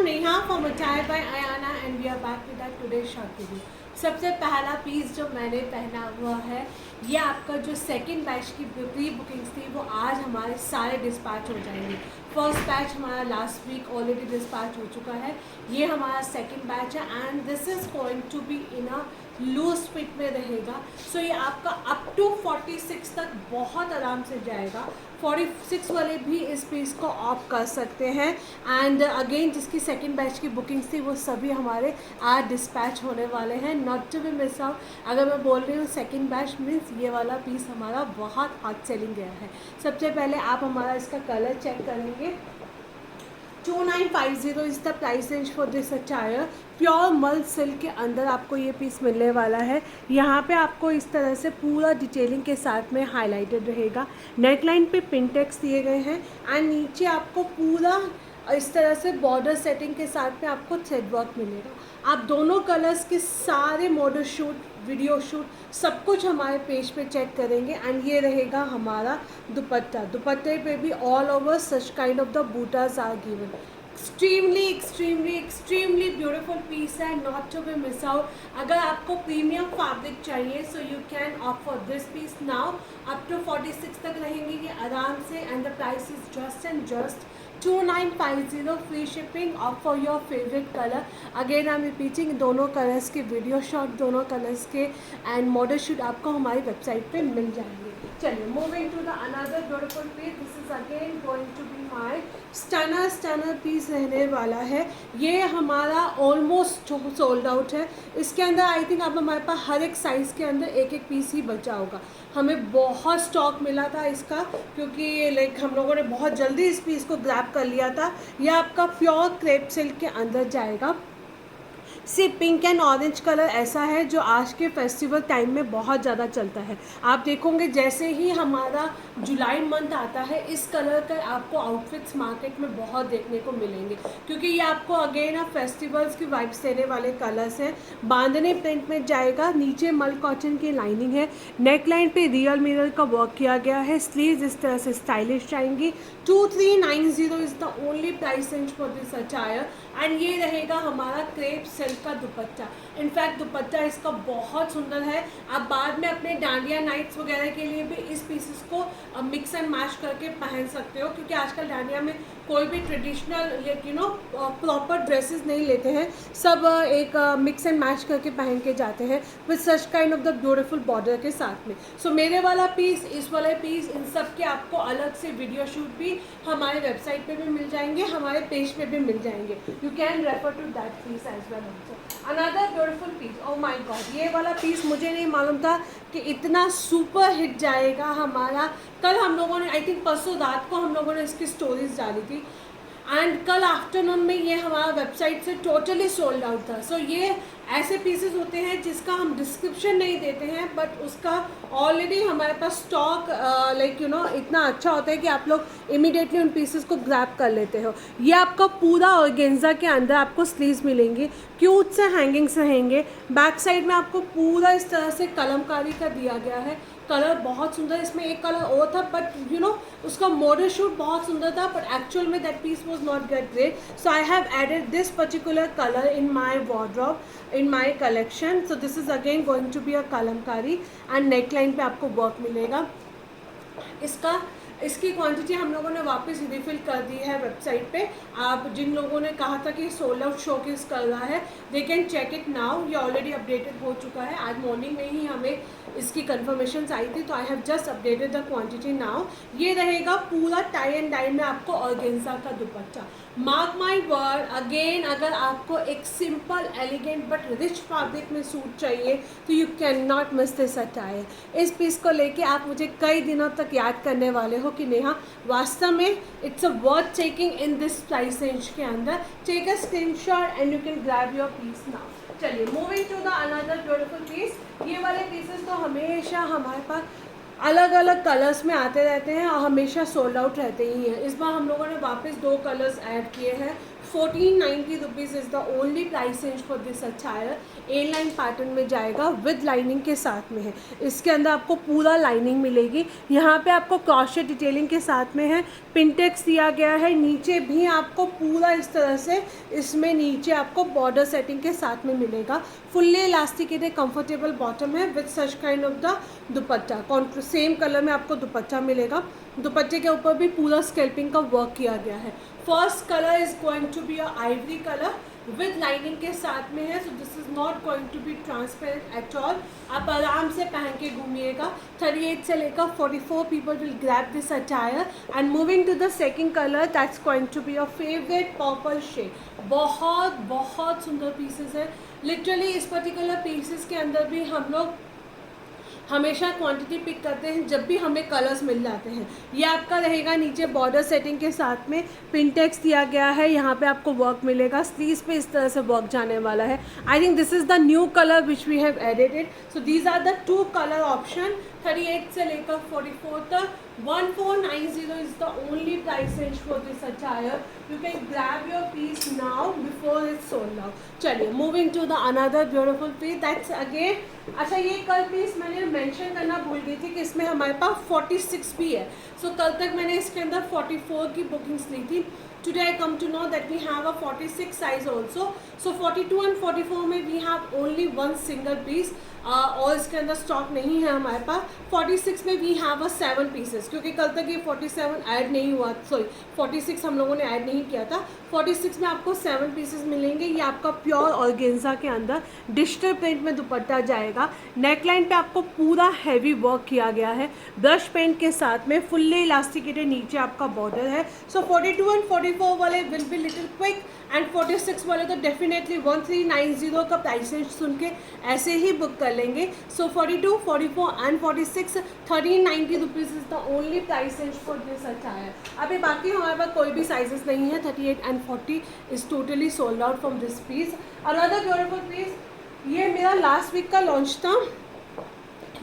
Neha from attire by Ayana and we are back with our today short video. सबसे पहला piece जो मैंने पहना हुआ है ये आपका जो सेकंड बैच की प्री बुकिंग्स थी वो आज हमारे सारे डिस्पैच हो जाएंगे। फर्स्ट बैच हमारा लास्ट वीक ऑलरेडी डिस्पैच हो चुका है, ये हमारा सेकंड बैच है and this is going to be in a loose fit में रहेगा। सो ये आपका अप टू 46 तक बहुत आराम से जाएगा। 46 वाले भी इस पीस को ऑफ कर सकते हैं एंड अगेन जिसकी सेकंड बैच की बुकिंग्स थी वो सभी हमारे आज डिस्पैच होने वाले हैं, not to be miss out. अगर मैं बोल रही हूँ सेकंड बैच मीन्स ये वाला पीस हमारा बहुत हॉट सेलिंग गया है। सबसे पहले आप हमारा इसका कलर चेक करेंगे। 2950 is the price range for this attire. Pure मल सिल्क के अंदर आपको ये पीस मिलने वाला है। यहाँ पे आपको इस तरह से पूरा डिटेलिंग के साथ में हाईलाइटेड रहेगा। नेकलाइन पे पिनटेक्स दिए गए हैं एंड नीचे आपको पूरा इस तरह से बॉर्डर सेटिंग के साथ में आपको थ्रेड वर्क मिलेगा। आप दोनों कलर्स के सारे मॉडल शूट, वीडियो शूट सब कुछ हमारे पेज पे चेक करेंगे एंड ये रहेगा हमारा दुपट्टा। दुपट्टे पे भी all over such kind of the bootas are given. Extremely beautiful piece है, not to be miss out. अगर आपको प्रीमियम फैब्रिक चाहिए so you can offer this piece now. Up to 46 तक रहेंगे ये आराम से and the price is just and just 2950 free shipping off for your favourite colour. Again I am repeating, दोनों colours के वीडियो शॉट, दोनों colours के and model shoot आपको हमारी वेबसाइट पे मिल जाएंगे। चलिए moving to the another beautiful piece. This is again going to be my stunner piece रहने वाला है। ये हमारा ऑलमोस्ट सोल्ड आउट है। इसके अंदर आई थिंक अब हमारे पास हर एक साइज़ के अंदर एक एक पीस ही बचा होगा। हमें बहुत स्टॉक मिला था इसका क्योंकि लाइक हम लोगों ने बहुत जल्दी इस पीस को ग्रैब कर लिया था। यह आपका प्योर क्रेप सिल्क के अंदर जाएगा। सी पिंक एंड ऑरेंज कलर ऐसा है जो आज के फेस्टिवल टाइम में बहुत ज़्यादा चलता है। आप देखोगे जैसे ही हमारा जुलाई मंथ आता है इस कलर का आपको आउटफिट्स मार्केट में बहुत देखने को मिलेंगे क्योंकि ये आपको अगेन फेस्टिवल्स की वाइब्स देने वाले कलर्स हैं। बांधने प्रिंट में जाएगा, नीचे मल कॉटन की लाइनिंग है, नेक लाइन पे रियल मिरर का वर्क किया गया है, स्लीव्स इस तरह से स्टाइलिश जाएंगी। 2390 is the only price range for this attire and ये रहेगा हमारा क्रेप सिल्क का दुपट्टा। इनफैक्ट दुपट्टा इसका बहुत सुंदर है। आप बाद में अपने डांडिया नाइट्स वगैरह के लिए भी इस पीसेस को मिक्स एंड मैच करके पहन सकते हो क्योंकि आजकल डांडिया में कोई भी ट्रेडिशनल प्रॉपर ड्रेसेस नहीं लेते हैं, सब एक मिक्स एंड मैच करके पहन के जाते हैं with such kind of the beautiful border के साथ में। सो मेरे वाला पीस, इस वाले पीस, इन सब के आपको अलग से वीडियो शूट भी हमारे वेबसाइट पे भी मिल जाएंगे, हमारे पेज पे भी मिल जाएंगे। You can refer to that piece as well also. Another beautiful piece, oh my god, ये वाला पीस मुझे नहीं मालूम था कि इतना सुपर हिट जाएगा हमारा। कल हम लोगों ने आई थिंक परसों रात को हम लोगों ने इसकी स्टोरीज डाली थी एंड कल आफ्टरनून में ये हमारा वेबसाइट से टोटली सोल्ड आउट था। सो ये ऐसे पीसेस होते हैं जिसका हम डिस्क्रिप्शन नहीं देते हैं बट उसका ऑलरेडी हमारे पास स्टॉक इतना अच्छा होता है कि आप लोग इमीडिएटली उन पीसेस को ग्रैब कर लेते हो। ये आपका पूरा ऑर्गेन्जा के अंदर आपको स्लीव्स मिलेंगी, क्यूट से हैंगिंग्स रहेंगे। बैक साइड में आपको पूरा इस तरह से कलमकारी का दिया गया है। कलर बहुत सुंदर, इसमें एक कलर और था बट उसका मॉडल शूट बहुत सुंदर था बट एक्चुअल में that piece was not get great. So I have added this particular colour in my wardrobe, in my collection. So this is again going to be a kalamkari and neck line पे आपको work मिलेगा। इसकी quantity हम लोगों ने वापस refill कर दी है वेबसाइट पे। आप जिन लोगों ने कहा था कि सोल्ड आउट शोकेस कर रहा है they can check it now, ये ऑलरेडी अपडेटेड हो चुका है। आज मॉर्निंग में ही हमें इसकी कन्फर्मेशन आई थी तो I have just updated the quantity now. ये रहेगा पूरा टाई एंड डाई में आपको ऑर्गेन्जा का दुपट्टा। मार्क माई वर्ड, अगेन अगर आपको एक simple elegant but rich fabric में सूट चाहिए तो you can not miss this attire. इस पीस को लेके आप मुझे कई दिनों तक याद करने वाले हो कि नेहा वास्तव में it's a worth taking in this price range के अंदर। Take a screenshot and you can grab your piece now. चलिए moving to the another beautiful piece. ये वाले पीसेस तो हमेशा हमारे पास अलग अलग कलर्स में आते रहते हैं और हमेशा सोल्ड आउट रहते ही हैं। इस बार हम लोगों ने वापस 2 कलर्स ऐड किए हैं, 1490 rupees is the only price range for this attire. A line pattern में जाएगा, विद लाइनिंग के साथ में है। इसके अंदर आपको पूरा लाइनिंग मिलेगी। यहाँ पे आपको क्रॉशेट डिटेलिंग के साथ में है, पिंटेक्स दिया गया है। नीचे भी आपको पूरा इस तरह से, इसमें नीचे आपको बॉर्डर सेटिंग के साथ में मिलेगा। फुल्ली इलास्टिकेटेड कंफर्टेबल बॉटम है with such kind of the dupatta. Same colour में आपको दुपट्टा मिलेगा। दुपट्टे के ऊपर भी पूरा स्कैल्पिंग का वर्क किया गया है। First colour is going to be a ivory colour with lining के साथ में है। So this is not going to be transparent at all. आप आराम से पहन के घूमिएगा। 38 से लेकर 44 people will grab this attire. And moving to the second colour, that's going to be your favourite purple shade. बहुत बहुत सुंदर पीसेस है। लिटरली इस पर्टिकुलर पीसेस के अंदर भी हम लोग हमेशा क्वांटिटी पिक करते हैं जब भी हमें कलर्स मिल जाते हैं। ये आपका रहेगा नीचे बॉर्डर सेटिंग के साथ में, पिंटेक्स दिया गया है। यहाँ पे आपको वर्क मिलेगा, स्लीव्स पे इस तरह से वर्क जाने वाला है। I think this is the new colour which we have edited. So these are the 2 colour option. 38 से लेकर 44 तक 1490 is the only price range for this attire. You can grab your piece now before it's sold out. चलिए moving to the another beautiful piece, that's again. अच्छा, ये कल piece मैंने mention करना भूल गई थी कि इसमें हमारे पास 46 भी है। सो कल तक मैंने इसके अंदर 44 की बुकिंग्स ली थी। Today I come to know that we have a 46 size also. So 42 and 44 में we have only one single piece और इसके अंदर स्टॉक नहीं है हमारे पास। 46 में we have a 7 pieces, क्योंकि कल तक ये 47 ऐड नहीं हुआ, सॉरी 46 हम लोगों ने ऐड नहीं किया था। 46 में आपको 7 पीसेस मिलेंगे। ये आपका प्योर ऑर्गेन्जा के अंदर डिजिटल प्रिंट में दुपट्टा जाएगा। नेकलाइन पे आपको पूरा हैवी वर्क किया गया है ब्रश पेंट के साथ में। फुल्ली इलास्टिकेटेड नीचे आपका बॉर्डर है। सो 42 एंड 44 वाले will be little quick and 46 वाले तो डेफिनेटली 1390 का प्राइस रेंज सुन के ऐसे ही बुक कर लेंगे। सो 42, 44 and 46 1390 rupees is the only price range for this attire. अभी बाकी हमारे पास कोई भी साइजेस नहीं है। 38 and 40 is totally sold out from this piece. Another beautiful piece, ये मेरा लास्ट वीक का लॉन्च था।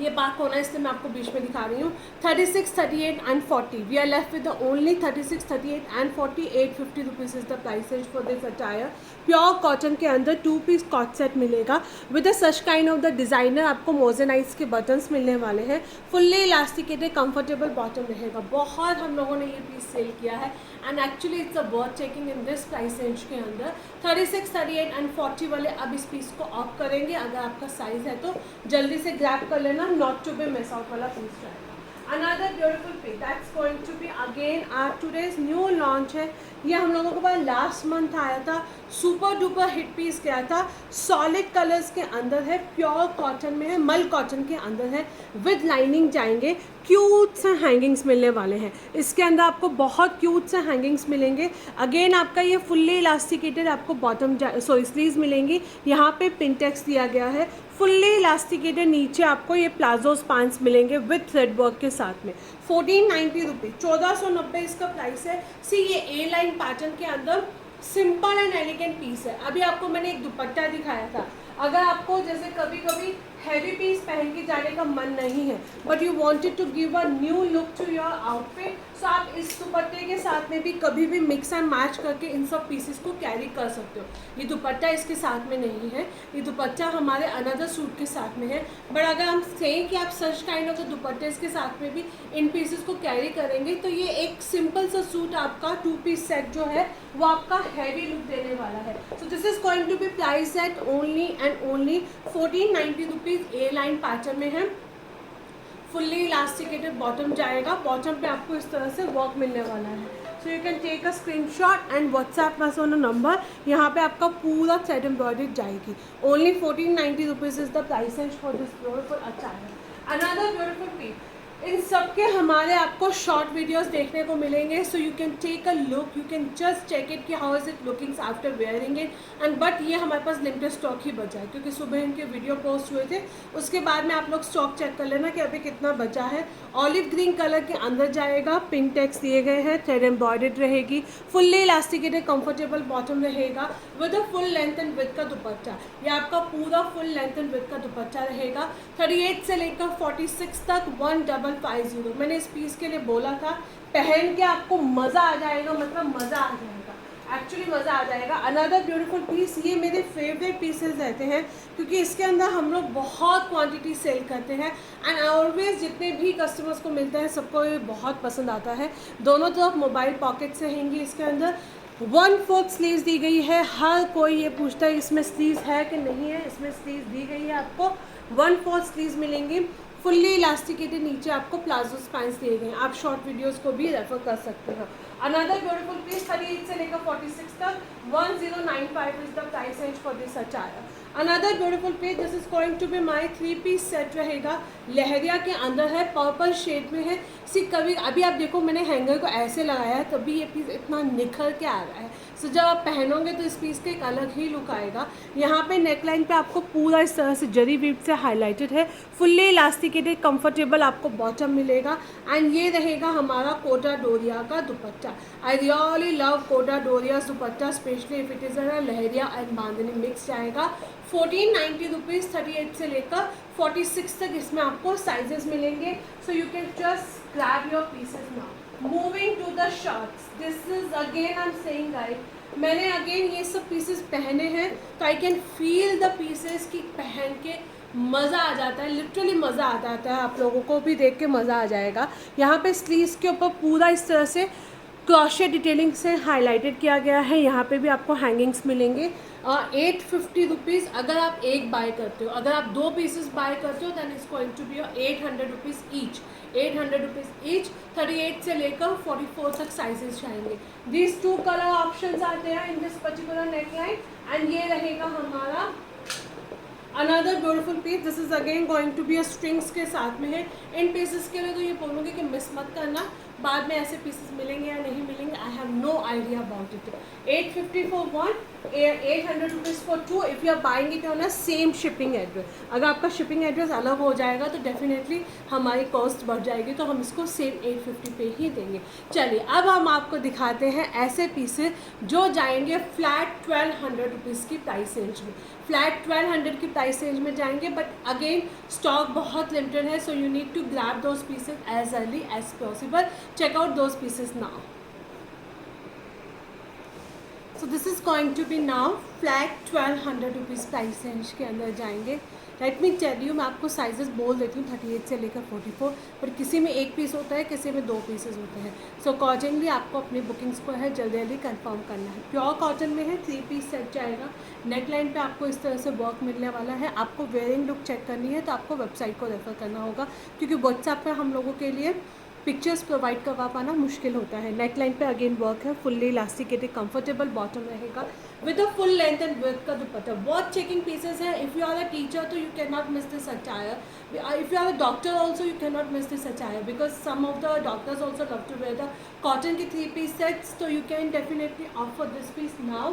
ये पाक होना है इसलिए मैं आपको बीच में दिखा रही हूँ। 36, 38 and 40 we are left with the only 36, 38 and 40। 850 rupees is the price range for this attire. Pure cotton के अंदर 2 पीस कॉट सेट मिलेगा with such kind of the designer. आपको मोजेनाइट्स के बटन्स मिलने वाले हैं। फुल्ली इलास्टिकेटेड कंफर्टेबल बॉटम रहेगा। बहुत हम लोगों ने ये पीस सेल किया है and actually it's a worth checking in this price range के अंदर। 36, 38 एंड 40 वाले अब इस पीस को ऑफ करेंगे। अगर आपका साइज़ है तो जल्दी से ग्रैब कर लेना, not to be miss out वाला पीस रहेगा। Another beautiful piece that's going to be again our today's new launch है। ये हम लोगों के पास लास्ट मंथ आया था, सुपर डुपर हिट पीस गया था। सॉलिड कलर्स के अंदर है, प्योर कॉटन में है, मल कॉटन के अंदर है, विद लाइनिंग जाएंगे। क्यूट से हैंगिंग्स मिलने वाले हैं। इसके अंदर आपको बहुत क्यूट से हैंगिंग्स मिलेंगे। अगेन आपका ये फुल्ली इलास्टिकेटेड आपको बॉटम सॉरी स्लीव्स मिलेंगी। यहाँ पे पिंटेक्स दिया गया है। फुल्ली इलास्टिकेटेड नीचे आपको ये प्लाजोस पैंट्स मिलेंगे विद थ्रेड वर्क के साथ में। 1490 रुपीज़, 1490 इसका प्राइस है। सी ये ए लाइन पैटर्न के अंदर सिंपल एंड एलिगेंट पीस है। अभी आपको मैंने एक दुपट्टा दिखाया था। अगर आपको जैसे कभी कभी हैवी पीस पहन के जाने का मन नहीं है but you wanted to give a new look to your outfit, so आप इस दुपट्टे के साथ में भी कभी भी मिक्स एंड मैच करके इन सब पीसेस को कैरी कर सकते हो। ये दुपट्टा इसके साथ में नहीं है, ये दुपट्टा हमारे अनदर सूट के साथ में है। बट अगर हम सेम कि आप सच काइंड ऑफ द दुपट्टे के साथ में भी इन पीसेस को कैरी करेंगे तो ये एक सिंपल सा सूट आपका 2 पीस सेट जो है वो आपका हैवी लुक देने वाला है। So this is going to be price at only and only 1490 rupees. A line pattern में है। फुल्ली इलास्टिकेटेड बॉटम जाएगा। बॉटम पे आपको इस तरह से वर्क मिलने वाला है। So you can take a screenshot and WhatsApp message on a number. यहाँ पे आपका पूरा सेट एम्ब्रॉयडर्ड जाएगी। Only 1490 rupees is the price range for this beautiful attire. Another beautiful piece, इन सब के हमारे आपको शॉर्ट वीडियोस देखने को मिलेंगे। So you can take a look, you can just check it कि how is it looking after wearing it and but ये हमारे पास लिमिटेड स्टॉक ही बचा है क्योंकि सुबह इनके वीडियो पोस्ट हुए थे। उसके बाद में आप लोग स्टॉक चेक कर लेना कि अभी कितना बचा है। ऑलिव ग्रीन कलर के अंदर जाएगा। पिंक टेक्स दिए गए हैं, थ्रेड एम्ब्रॉयडर्ड रहेगी। फुल्ली इलास्टिकेटेड कंफर्टेबल बॉटम रहेगा with a full length and width का दुपट्टा। ये आपका पूरा फुल लेंथ एंड विथ का दुपट्टा रहेगा। 38 से लेकर 46 तक 1550। मैंने इस पीस के लिए बोला था पहन के आपको मज़ा आ जाएगा, मतलब मज़ा आ जाएगा। एक्चुअली मज़ा आ जाएगा। अनदर ब्यूटीफुल पीस, ये मेरे फेवरेट पीसेस रहते हैं क्योंकि इसके अंदर हम लोग बहुत क्वांटिटी सेल करते हैं एंड ऑलवेज जितने भी कस्टमर्स को मिलता है सबको ये बहुत पसंद आता है। दोनों तरफ मोबाइल पॉकेट्स रहेंगी इसके अंदर। 1/4 स्लीव्स दी गई है। हर कोई ये पूछता है इसमें स्लीव्स है कि नहीं है, इसमें स्लीव्स दी गई है। आपको 1/4 स्लीव्स मिलेंगी। फुल्ली इलास्टिकेटेड नीचे आपको प्लाजो स्पाइंस दिए गए हैं। आप शॉर्ट वीडियोस को भी रेफर कर सकते हो। अनदर ब्यूटीफुल पीस 38 से लेकर 46 तक 1095 is the price range for this attire. Another beautiful piece, this is going to be my 3 piece set रहेगा। लहरिया के अंदर है, पर्पल शेड में है। कभी अभी आप देखो मैंने हैंगर को ऐसे लगाया है तभी ये पीस इतना निखर के आ रहा है। सो जब आप पहनोगे तो इस पीस का एक अलग ही लुक आएगा। यहाँ पे नेकलाइन पे आपको पूरा इस तरह से जरी वीव से हाईलाइटेड है। फुल्ली इलास्टिकेटेड कंफर्टेबल आपको बॉटम मिलेगा एंड ये रहेगा हमारा कोटा डोरिया का dupatta. I really love Kota Doria dupatta, especially if it is a lehariya and bandhani mix जाएगा। 1490 रुपीज़ 38 से लेकर 46 तक इसमें आपको साइजेस मिलेंगे। So you can just grab your pieces now. Moving to the shirts, this is again I am saying guys, मैंने अगेन ये सब पीसेस पहने हैं तो I can feel the pieces की पहन के मज़ा आ जाता है, लिटरली मज़ा आ जाता है। आप लोगों को भी देख के मज़ा आ जाएगा। यहाँ पे स्लीव्स के ऊपर पूरा इस तरह से क्रोशे डिटेलिंग से हाईलाइटेड किया गया है। यहाँ पे भी आपको हैंगिंग्स मिलेंगे। 850 रुपीज़ अगर आप एक बाय करते हो। अगर आप 2 पीसेस बाय करते हो then it's going to be 800 rupees each. 800 rupees each. 38 से लेकर 44 तक साइजेस जाएंगे। दिस 2 कलर ऑप्शंस आते हैं in this particular neckline and ये रहेगा हमारा another beautiful piece. This is again going to be strings के साथ में है। इन पीसेस के लिए तो ये बोलूँगी कि मिस मत करना, बाद में ऐसे पीसेस मिलेंगे या नहीं मिलेंगे, I have no idea about it. 850 for 1, 800 rupees for 2 if you are buying it on a same shipping address. अगर आपका शिपिंग एड्रेस अलग हो जाएगा तो डेफिनेटली हमारी कॉस्ट बढ़ जाएगी, तो हम इसको सेम 850 पे ही देंगे। चलिए अब हम आपको दिखाते हैं ऐसे पीसेस जो जाएंगे फ्लैट 1200 रुपीज़ की प्राइस रेंज में। फ्लैट 1200 की प्राइस रेंज में जाएंगे, बट अगेन स्टॉक बहुत लिमिटेड है, so you need to grab those pieces as early as possible. Check out those pieces now. So this is going to be now flat 1200 rupees price range के अंदर जाएंगे। Let me tell you, मैं आपको sizes बोल देती हूँ 38 से लेकर 44, पर किसी में 1 पीस होता है, किसी में 2 पीसेस होते हैं। सो अकॉर्डिंगली आपको अपनी बुकिंग्स को है जल्दी जल्दी कंफर्म करना है। प्योर कॉटन में है, 3 पीस सेट जाएगा। नेकलाइन पे आपको इस तरह से वर्क मिलने वाला है। आपको वेयरिंग लुक चेक करनी है तो आपको वेबसाइट को रेफर करना होगा, क्योंकि व्हाट्सएप पर हम लोगों के लिए पिक्चर्स प्रोवाइड करवा पाना मुश्किल होता है। नेकलाइन पे अगेन वर्क है, फुल्ली इलास्टिकेटेड कंफर्टेबल बॉटम रहेगा with a full length and width का दुपट्टा। बहुत चेकिंग पीसेस है। If you are a teacher तो you can not miss this attire. If you are a doctor also you can not miss this attire, because some of the doctors also love to wear the cotton की 3 piece sets, तो you can definitely offer this piece now.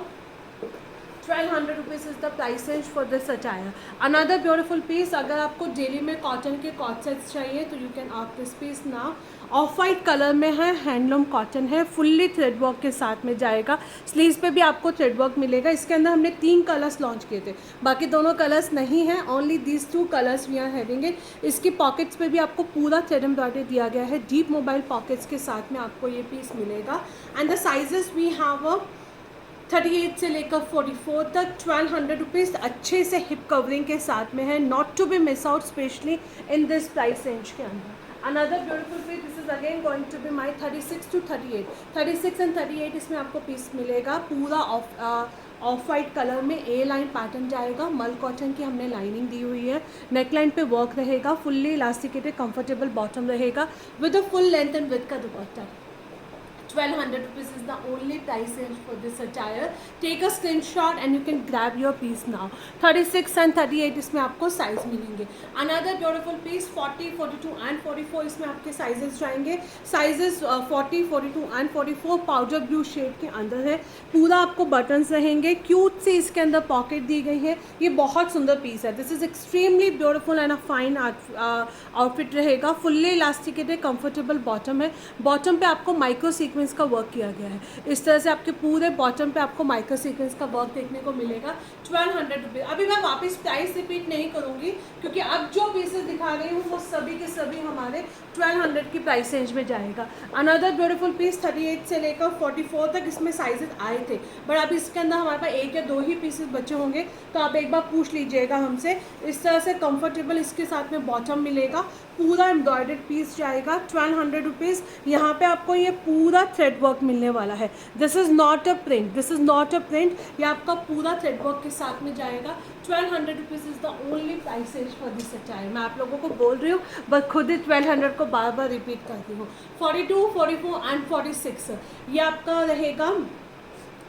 1200 rupees is the price range for this attire. Another beautiful piece, अगर आपको daily में cotton के cot sets चाहिए तो you can off this piece now. Off white colour में है, handloom cotton है, fully thread work के साथ में जाएगा। स्लीव्स पे भी आपको थ्रेड वर्क मिलेगा। इसके अंदर हमने 3 कलर्स लॉन्च किए थे, बाकी दोनों कलर्स नहीं हैं, only these 2 colours we are having it. इसकी पॉकेट्स पे भी आपको पूरा थ्रेड एम्ब्रॉयडरी दिया गया है। डीप मोबाइल पॉकेट्स के साथ में आपको ये पीस मिलेगा and the sizes we have 38 से लेकर 44 तक। 1200 रुपीज़ अच्छे से हिप कवरिंग के साथ में है, not to be miss out specially in this price range के अंदर। Another beautiful piece, this is again going to be my 36 to 38। 36 and 38 इसमें आपको पीस मिलेगा। पूरा ऑफ वाइट कलर में ए लाइन पैटर्न जाएगा। मल कॉटन की हमने लाइनिंग दी हुई है। नेकलाइन पे वर्क रहेगा, फुल्ली इलास्टिकेटेड कंफर्टेबल बॉटम रहेगा with a full length and width का dupatta. 1200 rupees is the only price range for this attire. Take a screenshot and you can grab your piece now. 36 and 38 इसमें आपको size मिलेंगे। Another beautiful piece 40, 42 and 44 इसमें आपके sizes जाएंगे। Sizes 40, 42 and 44 powder blue shade के अंदर है। पूरा आपको बटन्स रहेंगे, क्यूट सी इसके अंदर पॉकेट दी गई है। ये बहुत सुंदर पीस है। This is extremely beautiful and a fine outfit रहेगा। फुल्ली इलास्टिकेटेड कंफर्टेबल बॉटम है। बॉटम पे आपको माइक्रो सीक्वेंस सीक्वेंस का वर्क किया गया है। इस तरह से आपके पूरे बॉटम पे आपको माइक्रो सीक्वेंस का वर्क देखने को मिलेगा। 1200 रुपीज़। अभी मैं वापस प्राइस रिपीट नहीं करूँगी क्योंकि अब जो पीसेस दिखा रही हूँ वो सभी के सभी हमारे 1200 की प्राइस रेंज में जाएगा। अनदर ब्यूटीफुल पीस 38 से लेकर 44 तक इसमें साइजेस आए थे, बट अब इसके अंदर हमारे पास 1 या 2 ही पीसेस बचे होंगे, तो आप एक बार पूछ लीजिएगा हमसे। इस तरह से कंफर्टेबल इसके साथ में बॉटम मिलेगा, पूरा एम्ब्रॉयडर्ड पीस जाएगा। 1200 रुपीज़। यहाँ पे आपको ये पूरा थ्रेड वर्क मिलने वाला है। This is not a print, this is not a print, ये आपका पूरा थ्रेड वर्क के साथ में जाएगा। 1200 rupees is the only price range for this attire. मैं आप लोगों को बोल रही हूँ, बस खुद ही 1200 को बार बार रिपीट करती हूँ। 42, 44 एंड 46 ये आपका रहेगा,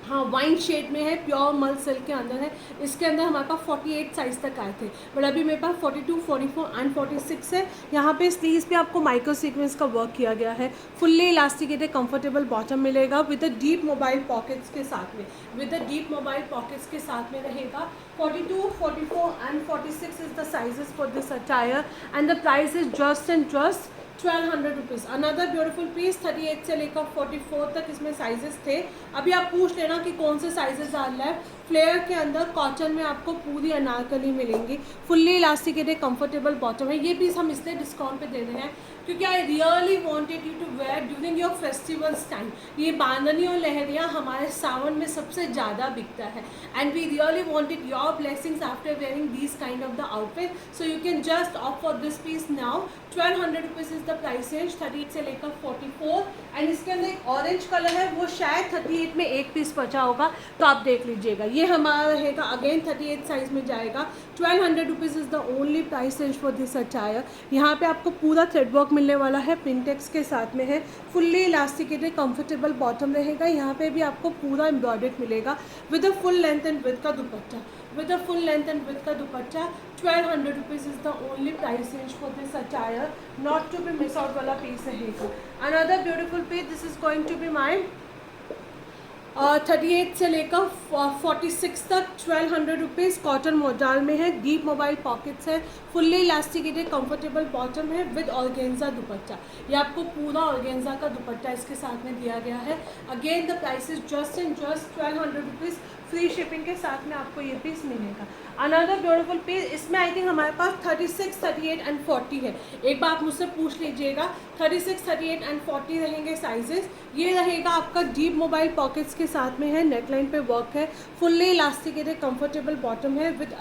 हाँ वाइन शेड में है, प्योर मल सिल्क के अंदर है। इसके अंदर हमारे पास 48 साइज़ तक आए थे, बट अभी मेरे पास 42, 44 एंड 46 है। यहाँ पे स्लीव्स पे आपको माइक्रो सीक्वेंस का वर्क किया गया है। फुल्ली इलास्टिकेटेड कंफर्टेबल बॉटम मिलेगा with the deep mobile pockets के साथ में, with the deep mobile pockets के साथ में रहेगा। 42, 44 and 46 is the sizes for this attire and the price is just and just 1200 rupees. Another beautiful piece 38 से लेकर 44 तक इसमें साइजेस थे। अभी आप पूछ लेना कि कौन से साइजेस आ रहा है। फ्लेयर के अंदर कॉटन में आपको पूरी अनारकली मिलेंगी, फुल्ली इलास्टिकेटेड कंफर्टेबल बॉटम है। ये पीस हम इसलिए डिस्काउंट पे दे रहे हैं क्योंकि I really wanted you to wear during your festivals time. ये बांधनी और लहरिया हमारे सावन में सबसे ज़्यादा बिकता है, and we really wanted your blessings after wearing this kind of the outfit, so you can just opt for this piece now. 1200 rupees is the price range 38 से लेकर 44। एंड इसके अंदर एक ऑरेंज कलर है, वो शायद 38 में एक पीस बचा होगा, तो आप देख लीजिएगा। ये हमारा रहेगा अगेन 38 साइज में जाएगा। 1200 rupees is the only price range for this attire. यहाँ पे आपको पूरा थ्रेड वर्क मिलने वाला है, प्रिंटेक्स के साथ में है, फुल्ली इलास्टिकेटेड कंफर्टेबल बॉटम रहेगा। यहाँ पे भी आपको पूरा एम्ब्रॉयडर्ड मिलेगा with a full length and width का dupatta, with a full length and width का dupatta. 1200 rupees is the only price range for this attire, not to be miss out वाला पीस रहेगा। Another beautiful piece, this is going to be my 38 से लेकर 46 तक 1200 rupees. Cotton मोजाल में है, deep mobile pockets है, fully elasticated comfortable bottom है with organza दुपट्टा। ये आपको पूरा ऑर्गेन्जा का दुपट्टा इसके साथ में दिया गया है। Again the price is just and just 1200 rupees. Free shipping के साथ में आपको ये पीस मिलेगा। अनदर ब्यूटीफुल पीस, इसमें आई थिंक हमारे पास 36, 38 एंड 40 है। एक बार आप मुझसे पूछ लीजिएगा। 36, 38 एंड 40 रहेंगे साइजेस। ये रहेगा आपका डीप मोबाइल पॉकेट्स के साथ में है, नेकलाइन पे वर्क है, फुल्ली इलास्टिकेटेड कंफर्टेबल बॉटम है with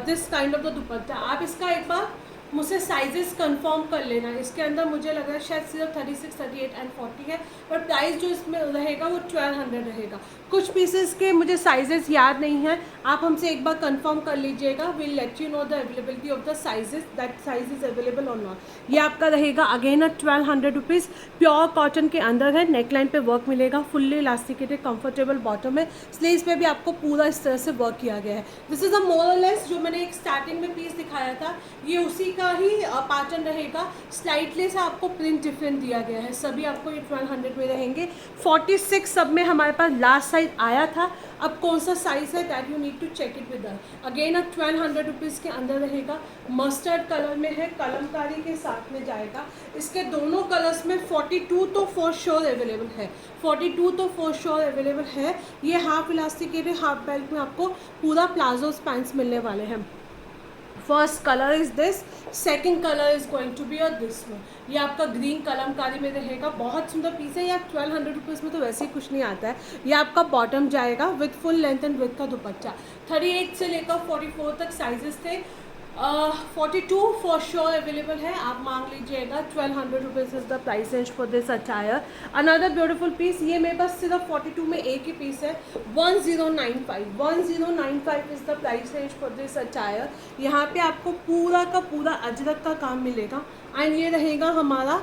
this kind of the दुपट्टा। आप इसका एक बार मुझसे साइजेस कंफर्म कर लेना। इसके अंदर मुझे लग रहा है शायद सिर्फ 36, 38 एंड 40 है, पर प्राइस जो इसमें रहेगा वो 1200 रहेगा। कुछ पीसेस के मुझे साइजेस याद नहीं है, आप हमसे एक बार कंफर्म कर लीजिएगा। Will let you know the availability of the sizes, that size is available और नॉट। ये आपका रहेगा अगेन 1200 रुपीज़। प्योर कॉटन के अंदर है, नेकलाइन पे वर्क मिलेगा, फुल्ली इलास्टिकेटेड कंफर्टेबल बॉटम है, स्लीव्स पे भी आपको पूरा इस तरह से वर्क किया गया है। दिस इज अ मोर और लेस जो मैंने एक स्टार्टिंग में पीस दिखाया था, ये उसी का ही पैटर्न रहेगा। स्लाइटली से आपको प्रिंट डिफरेंट दिया गया है, सभी आपको ये 1200 में रहेंगे। 46 सब में हमारे पास लास्ट साइज आया था, अब कौन सा साइज है that you need to check it with us. Again 1200 rupees के अंदर रहेगा, मस्टर्ड कलर में है, कलमकारी के साथ में जाएगा। इसके दोनों कलर्स में 42 तो फॉर श्योर अवेलेबल है, 42 तो फॉर श्योर अवेलेबल है। ये हाफ इलास्टिकेटेड हाफ बेल्ट में आपको पूरा प्लाजो पैंट्स मिलने वाले हैं। First colour is this, second colour is going to be और दिस वन। ये आपका ग्रीन कलमकारी में रहेगा, बहुत सुंदर पीस है। या 1200 रुपीज़ में तो वैसे ही कुछ नहीं आता है। ये आपका बॉटम जाएगा with full length and width का दुपट्टा। 38 से लेकर 44 तक साइजेस थे। 42 फॉर श्योर अवेलेबल है, आप मांग लीजिएगा। 1200 rupees is the price range for this attire. Another beautiful piece, ये मेरे पास सिर्फ 42 में एक ही पीस है। 1095 is the price range for this attire. यहाँ पे आपको पूरा का पूरा अजरक का काम मिलेगा, एंड ये रहेगा हमारा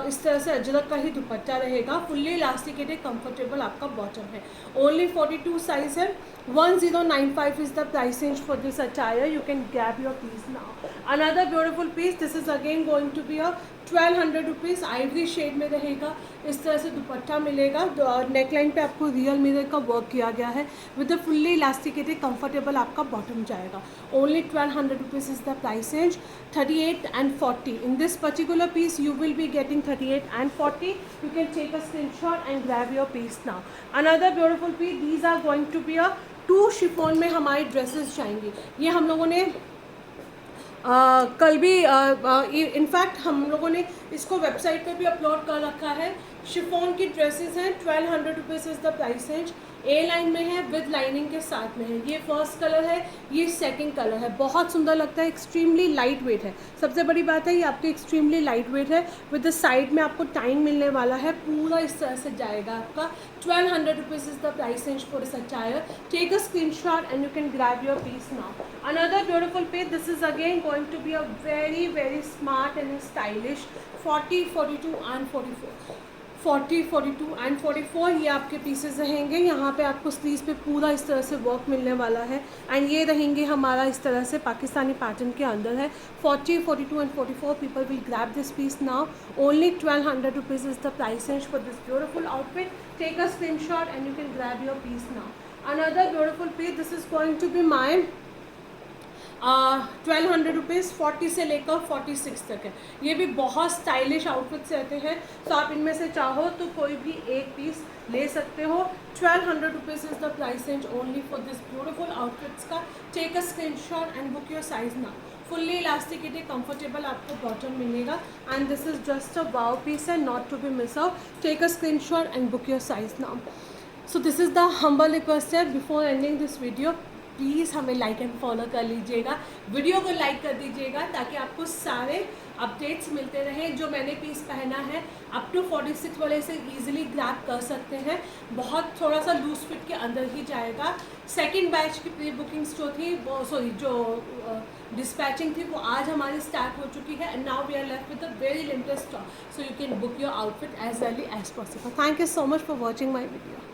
इस तरह से अजरक का ही दुपट्टा रहेगा, फुल्ली इलास्टिकेटेड कंफर्टेबल आपका बॉटम है। ओनली 42 साइज है। 1095 is the price range for this attire. You can grab your piece now. Another beautiful piece, this is again going to be a 1200 rupees, ivory shade में रहेगा। इस तरह से दुपट्टा मिलेगा और नेकलाइन पे आपको रियल मिरर का वर्क किया गया है with a fully elasticated comfortable आपका बॉटम जाएगा। Only 1200 rupees is the price range. 38 and 40 in this particular piece you will be getting 38 and 40. You can take a screenshot and grab your piece now. Another beautiful piece, these are going to be a 2 chiffon में हमारी dresses जाएंगी। ये हम लोगों ने कल भी in fact हम लोगों ने इसको वेबसाइट पे भी अपलोड कर रखा है। शिफॉन की ड्रेसेस हैं, 1200 rupees is the price range. A line में है, विद लाइनिंग के साथ में है। ये फर्स्ट कलर है, ये सेकंड कलर है। बहुत सुंदर लगता है, एक्सट्रीमली लाइट वेट है। सबसे बड़ी बात है ये आपके एक्सट्रीमली लाइट वेट है। विद द साइड में आपको टाइम मिलने वाला है, पूरा इस तरह से जाएगा आपका। 1200 rupees is the price range for this attire. Take a screenshot and you can grab your piece now. Another beautiful piece, this is again going to be a very very smart and stylish 40, 42 and 44। 40, 42 and 44 ये आपके pieces रहेंगे। यहाँ पे आपको sleeves पे पूरा इस तरह से वर्क मिलने वाला है एंड ये रहेंगे हमारा इस तरह से पाकिस्तानी पैटर्न के अंदर है। 40, 42 and 44 people will grab this piece now. Only 1200 rupees is the price range for this beautiful outfit. Take a screenshot and you can grab your piece now. Another beautiful piece, this is going to be my 1200 rupees, 40 से लेकर 46 तक है। ये भी बहुत stylish outfits रहते हैं, तो आप इनमें से चाहो तो कोई भी एक पीस ले सकते हो। 1200 rupees is the price range only for this beautiful outfits का। Take a screenshot and book your size now. Fully elasticated comfortable आपको बॉटम मिलेगा and this is just a wow piece and not to be miss out. Take a screenshot and book your size now. So this is the humble request है, before ending this video please हमें like and follow कर लीजिएगा, video को like कर दीजिएगा ताकि आपको सारे अपडेट्स मिलते रहें। जो मैंने पीस पहना है अप टू 46 वाले से ईजिली ग्रैब कर सकते हैं। बहुत थोड़ा सा लूज फिट के अंदर ही जाएगा। सेकंड बैच की प्री बुकिंग्स जो थी वो जो डिस्पैचिंग थी वो आज हमारी स्टार्ट हो चुकी है and now we are left with a very limited stock, so you can book your outfit as early as possible. Thank you so much for watching my video.